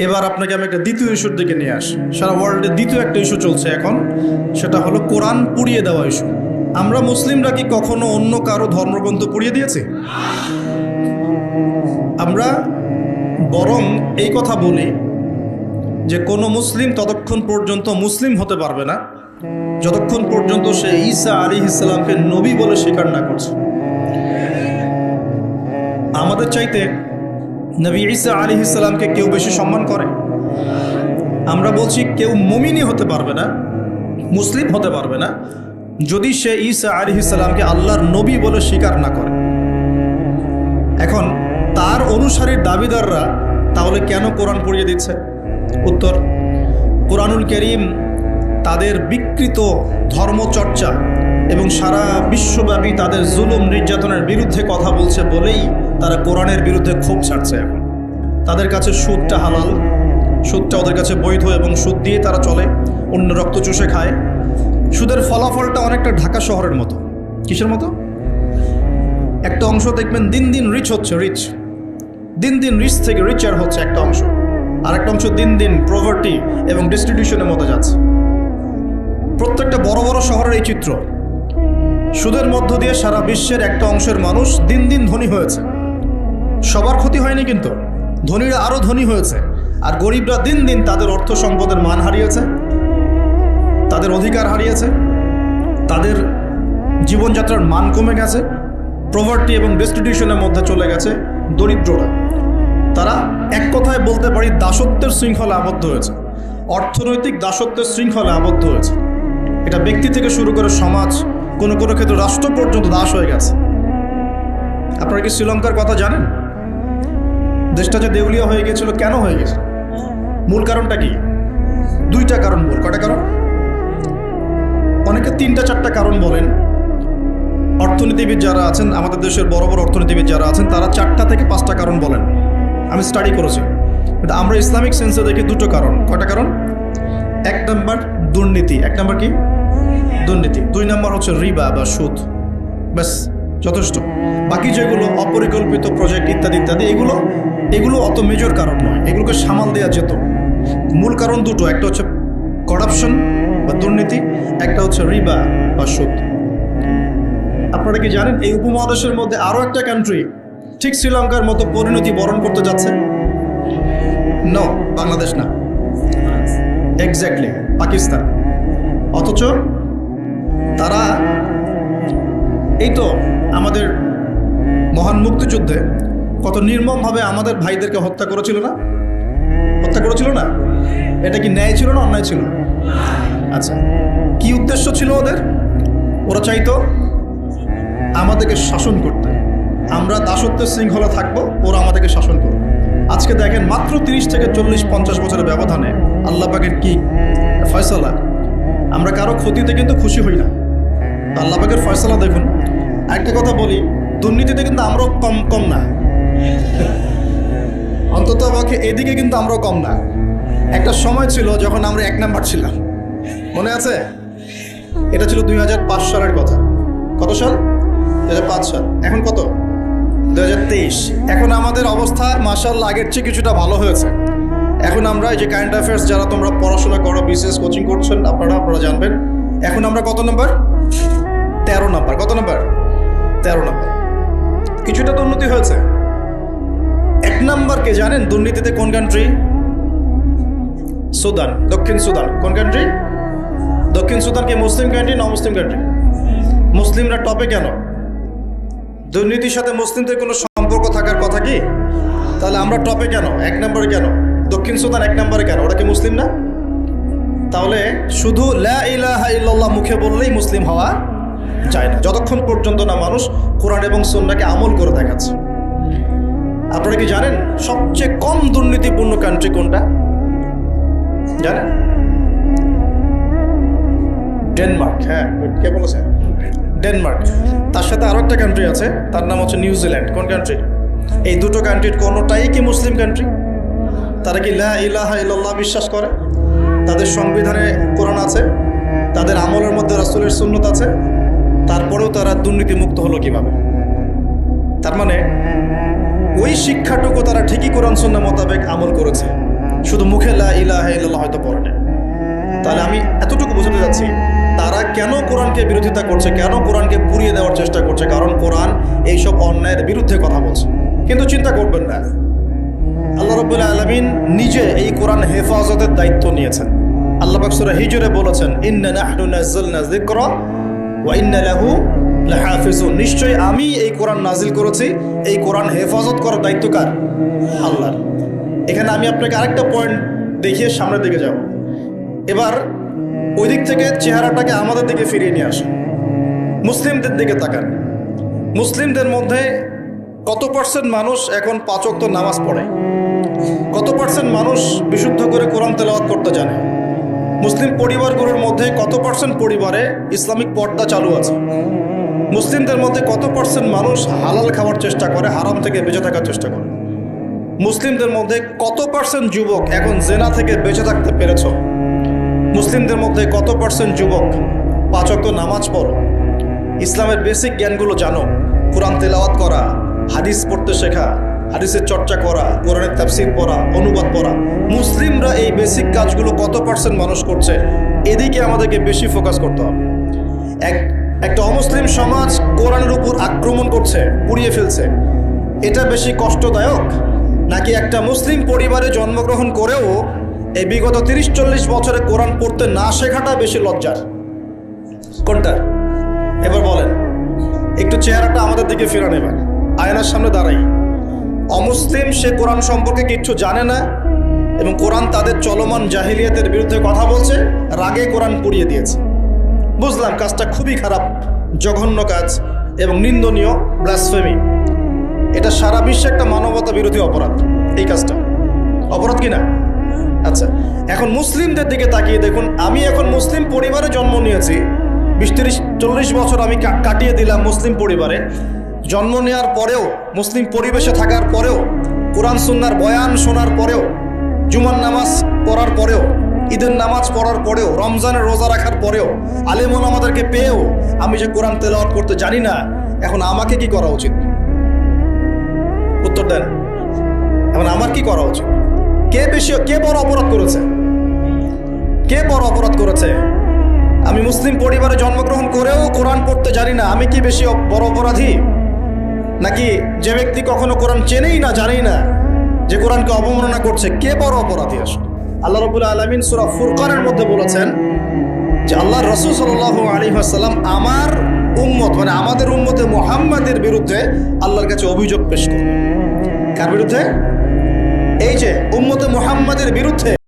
এবার আপনাকে আমি একটা দ্বিতীয় ইস্যুর দিকে নিয়ে আসি। সারা ওয়ার্ল্ডে দ্বিতীয় একটা ইস্যু চলছে এখন, সেটা হলো কোরআন পুড়িয়ে দেওয়া ইস্যু। আমরা মুসলিমরা কি কখনো অন্য কারো ধর্মগ্রন্থ পুড়িয়ে দিয়েছি? আমরা বরং এই কথা বলি যে কোনো মুসলিম ততক্ষণ পর্যন্ত মুসলিম হতে পারবে না যতক্ষণ পর্যন্ত সে ঈসা আলাইহিস সালামকে নবী বলে স্বীকার না করছে। আমাদের চাইতে নবী ঈসা আলাইহিস সালামকে কেউ বেশি সম্মান করে? আমরা বলছি কেউ মুমিনই হতে পারবে না, মুসলিম হতে পারবে না যদি সে ঈসা আলাইহিস সালামকে আল্লাহর নবী বলে স্বীকার না করে। এখন তার অনুসারীর দাবিদাররা তাহলে কেন কোরআন পড়িয়ে দিচ্ছে? উত্তর, কোরআনুল কারীম তাদের বিকৃত ধর্মচর্চা এবং সারা বিশ্বব্যাপী তাদের জুলুম নির্যাতনের বিরুদ্ধে কথা বলছে বলেই তারা কোরআনের বিরুদ্ধে ক্ষোভ ছাড়ছে। এখন তাদের কাছে সুদটা হালাল, সুদটা ওদের কাছে বৈধ এবং সুদ দিয়ে তারা চলে, অন্য রক্ত চুষে খায়। সুদের ফলাফলটা অনেকটা ঢাকা শহরের মতো। কিসের মতো? একটা অংশ দেখবেন দিন দিন রিচ হচ্ছে, দিন দিন রিচ থেকে রিচার হচ্ছে একটা অংশ, আর একটা অংশ দিন দিন প্রভার্টি এবং ডিস্ট্রিবিউশনের মতো যাচ্ছে। প্রত্যেকটা বড় বড় শহরের এই চিত্র। সুদের মধ্য দিয়ে সারা বিশ্বের একটা অংশের মানুষ দিন দিন ধনী হয়েছে। সবার ক্ষতি হয়নি, কিন্তু ধনীরা আরও ধনী হয়েছে, আর গরিবরা দিন দিন তাদের অর্থ সম্পদের মান হারিয়েছে, তাদের অধিকার হারিয়েছে, তাদের জীবনযাত্রার মান কমে গেছে, প্রভার্টি এবং ডিস্ট্রিবিউশনের মধ্যে চলে গেছে দরিদ্ররা। তারা এক কথায় বলতে পারি দাসত্বের শৃঙ্খলা আবদ্ধ হয়েছে, অর্থনৈতিক দাসত্বের শৃঙ্খলা আবদ্ধ হয়েছে। এটা ব্যক্তি থেকে শুরু করে সমাজ, কোনো কোনো ক্ষেত্রে রাষ্ট্র পর্যন্ত দাস হয়ে গেছে। আপনারা কি শ্রীলঙ্কার কথা জানেন? দেশটা যে দেউলিয়া হয়ে গেছিল, কেন হয়ে গেছে? মূল কারণটা কি? দুইটা কারণ। মূল কটা কারণ? অনেকে 3-4টা কারণ বলেন। অর্থনীতিবিদ যারা আছেন, আমাদের দেশের বড় বড় অর্থনীতিবিদ যারা আছেন, তারা 4টা থেকে 5টা কারণ বলেন। আমি স্টাডি করেছি, কিন্তু আমরা ইসলামিক সেন্সে দেখি 2টো কারণ। কটা কারণ? 1 নম্বর দুর্নীতি। 1 নম্বর কি? দুর্নীতি। 2 নম্বর হচ্ছে রিবা বা সুদ। ব্যাস, যথেষ্ট। বাকি যেগুলো অপরিকল্পিত প্রজেক্ট ইত্যাদি ইত্যাদি, এগুলো অত মেজর কারণ নয়, এগুলোকে সামাল দেওয়া যেত। মূল কারণ 2টো, একটা হচ্ছে করাপশন বা দুর্নীতি, একটা হচ্ছে রিবা বা সুদ। আপনারা কি জানেন এই উপমহাদেশের মধ্যে আরও একটা কান্ট্রি ঠিক শ্রীলঙ্কার মতো পরিণতি বরণ করতে যাচ্ছে? নো, বাংলাদেশ না, এক্স্যাক্টলি পাকিস্তান। অথচ তারা এই তো আমাদের মহান মুক্তিযুদ্ধে কত নির্মমভাবে আমাদের ভাইদেরকে হত্যা করেছিল না? হত্যা করেছিল না? এটা কি ন্যায় ছিল না অন্যায় ছিল? আচ্ছা, কি উদ্দেশ্য ছিল ওদের? ওরা চাইতো আমাদেরকে শাসন করতে, আমরা দাসত্বের শৃঙ্খলা থাকবো, ওরা আমাদেরকে শাসন করবে। আজকে দেখেন মাত্র 30 থেকে 40-50 বছরের ব্যবধানে আল্লাহ পাকের কি ফয়সালা। আমরা কারো ক্ষতিতে কিন্তু খুশি হই না, আল্লাহ পাকের ফয়সালা দেখুন। একটা কথা বলি, দুর্নীতিতে কিন্তু আমরাও কম না, অন্তত আমাকে এদিকে কিন্তু আমরাও কম না। একটা সময় ছিল যখন আমরা 1 নাম্বার ছিলাম, মনে আছে? এটা ছিল 2005 সালের কথা। কত সাল? 2005 সাল। এখন কত? 2023। এখন আমাদের অবস্থা মাশাআল্লাহ আগের চেয়ে কিছুটা ভালো হয়েছে। এখন আমরা এই যে কারেন্ট অ্যাফেয়ার্স, যারা তোমরা পড়াশোনা করো, বিসিএস কোচিং করছেন, আপনারা জানবেন এখন আমরা কত নাম্বার? 13 নাম্বার। কত নাম্বার? 13 নাম্বার। কিছুটা তো উন্নতি হয়েছে। 1 নাম্বারকে জানেন দুর্নীতিতে কোন কান্ট্রি? সুদান, দক্ষিণ সুদান। কোন কান্ট্রি? দক্ষিণ সুদান। কি মুসলিম কান্ট্রি না মুসলিম কান্ট্রি? মুসলিমরা টপে কেন? দুর্নীতির সাথে মুসলিমদের কোনো সম্পর্ক থাকার কথা কি? তাহলে আমরা টপে কেন? 1 নম্বরে কেন? দক্ষিণ সুদান 1 নম্বরে কেন? ওরা কি মুসলিম না? তাহলে শুধু লা ইলাহা ইল্লাল্লাহ মুখে বললেই মুসলিম হওয়া যায় না, যতক্ষণ পর্যন্ত না মানুষ কোরআন এবং সুন্নাহকে আমল করে দেখাচ্ছে। আপনারা কি জানেন সবচেয়ে কম দুর্নীতিপূর্ণ কান্ট্রি কোনটা? জানেন? ডেনমার্ক। হ্যাঁ, কে বলেছে? ডেনমার্ক। তার সাথে আরো একটা কান্ট্রি আছে, তার নাম হচ্ছে নিউজিল্যান্ড। কোন কান্ট্রি? এই দুটো কান্ট্রির কোনোটাই কি মুসলিম কান্ট্রি? তারা কি লা ইলাহা ইল্লাল্লাহ বিশ্বাস করে? তাদের সংবিধানে কোরআন আছে, তাদের আমলের মধ্যে রাসূলের সুন্নত আছে, তারপরেও তারা দুর্নীতি মুক্ত হলো কিভাবে? তার মানে ওই শিক্ষাটুকু তারা ঠিকই কোরআন সুন্নাহ মোতাবেক আমল করেছে, শুধু মুখে লা ইলাহা ইল্লাল্লাহ হয়তো পড়ে না। তাহলে আমি এতটুকু বোঝাতে যাচ্ছি তারা কেন কোরআনকে বিরোধিতা করছে, কেন কোরআনকে পুড়িয়ে দেওয়ার চেষ্টা করছে, কারণ কোরআন এইসব অন্যায়ের বিরুদ্ধে কথা বলছে। কিন্তু চিন্তা করবেন না, আল্লাহ রাব্বুল আলামিন নিজে এই কোরআন হেফাজতের দায়িত্ব নিয়েছেন। আল্লাহ পাক সূরা হিজরে বলেছেন, ইন্না নাহনু নাযালনা যিকরা ওয়া ইন্না লাহু লাহাফিজুন, নিশ্চয়ই আমি এই কোরআন নাজিল করেছি, এই কোরআন হেফাজত করার দায়িত্ব কার? আল্লাহর। এখানে আমি আপনাকে আরেকটা পয়েন্ট দেখিয়ে সামনের দিকে যাব। এবার ওই দিক থেকে চেহারাটাকে আমাদের দিকে ফিরিয়ে নিয়ে আসে, মুসলিমদের দিকে তাকান। মুসলিমদের মধ্যে কত পার্সেন্ট মানুষ এখন 5 ওয়াক্ত নামাজ পড়ে? কত পার্সেন্ট মানুষ বিশুদ্ধ করে কোরআন তেলাওয়াত করতে জানে? মুসলিম পরিবারগুলোর মধ্যে কত পার্সেন্ট পরিবারে ইসলামিক পর্দা চালু আছে? মুসলিমদের মধ্যে কত পার্সেন্ট মানুষ হালাল খাওয়ার চেষ্টা করে, হারাম থেকে বেঁচে থাকার চেষ্টা করে? মুসলিমদের মধ্যে কত পার্সেন্ট যুবক এখন জেনা থেকে বেঁচে থাকতে পেরেছ? মুসলিমদের মধ্যে কত পার্সেন্ট যুবক 5 ওয়াক্ত নামাজ পড়ো, ইসলামের বেসিক জ্ঞানগুলো জানো, কোরআন তেলাওয়াত করা, হাদিস পড়তে শেখা, হাদিসের চর্চা করা, কোরআনের তাফসীর পড়া, অনুবাদ পড়া? মুসলিমরা এই বেসিক কাজগুলো কত পার্সেন্ট মানুষ করছে? এদিকে আমাদেরকে বেশি ফোকাস করতে হবে। একটা অমুসলিম সমাজ কোরআনের উপর আক্রমণ করছে, পুড়িয়ে ফেলছে, এটা বেশি কষ্টদায়ক নাকি একটা মুসলিম পরিবারে জন্মগ্রহণ করেও এই বিগত 30-40 বছরে কোরআন পড়তে না শেখাটা বেশি লজ্জার? কোনটা? এবার বলেন, একটু চেহারাটা আমাদের দিকে ফিরে নেবেন, আয়নার সামনে দাঁড়াই। অমুসলিম সে কোরআন সম্পর্কে কিচ্ছু জানে না এবং কোরআন তাদের চলমান জাহিলিয়াতের বিরুদ্ধে কথা বলছে, রাগে কোরআন পুড়িয়ে দিয়েছে। বুঝলাম কাজটা খুবই খারাপ, জঘন্য কাজ এবং নিন্দনীয়, ব্লাসফেমি। এটা সারা বিশ্বে একটা মানবতা বিরোধী অপরাধ। এই কাজটা অপরাধ কিনা? আচ্ছা, এখন মুসলিমদের দিকে তাকিয়ে দেখুন। আমি এখন মুসলিম পরিবারে জন্ম নিয়েছি, 20-30-40 বছর আমি কাটিয়ে দিলাম মুসলিম পরিবারে। জন্ম নেওয়ার পরেও, মুসলিম পরিবেশে থাকার পরেও, কোরআন সুন্নাহর বয়ান শোনার পরেও, জুমার নামাজ পড়ার পরেও, ঈদের নামাজ পড়ার পরেও, রমজানের রোজা রাখার পরেও, আলেম ওলামাদেরকে পেয়েও আমি যে কোরআন তেলাওয়াত করতে জানি না, এখন আমাকে কি করা উচিত? উত্তর দেন। এখন আমার কি করা উচিত? কে বড় অপরাধ করেছে? কে বড় অপরাধ করেছে? আমি মুসলিম পরিবারে জন্মগ্রহণ করেও কোরআন পড়তে জানি না, আমি কি বেশি বড় অপরাধী? নাকি যে ব্যক্তি কখনো কোরআন চেনেই না, জানেই না, যে কোরআনকে অবমাননা করছে, কে বড় অপরাধী আসলে? আল্লাহ রাব্বুল আলামিন সূরা ফুরকানের মধ্যে বলেছেন যে আল্লাহর রাসূল সাল্লাল্লাহু আলাইহি ওয়াসাল্লাম আমার উম্মত, মানে আমাদের উম্মতে মুহাম্মাদের বিরুদ্ধে আল্লাহর কাছে অভিযোগ পেশ করবেন। কার বিরুদ্ধে? এই যে উম্মতে মুহাম্মাদের বিরুদ্ধে।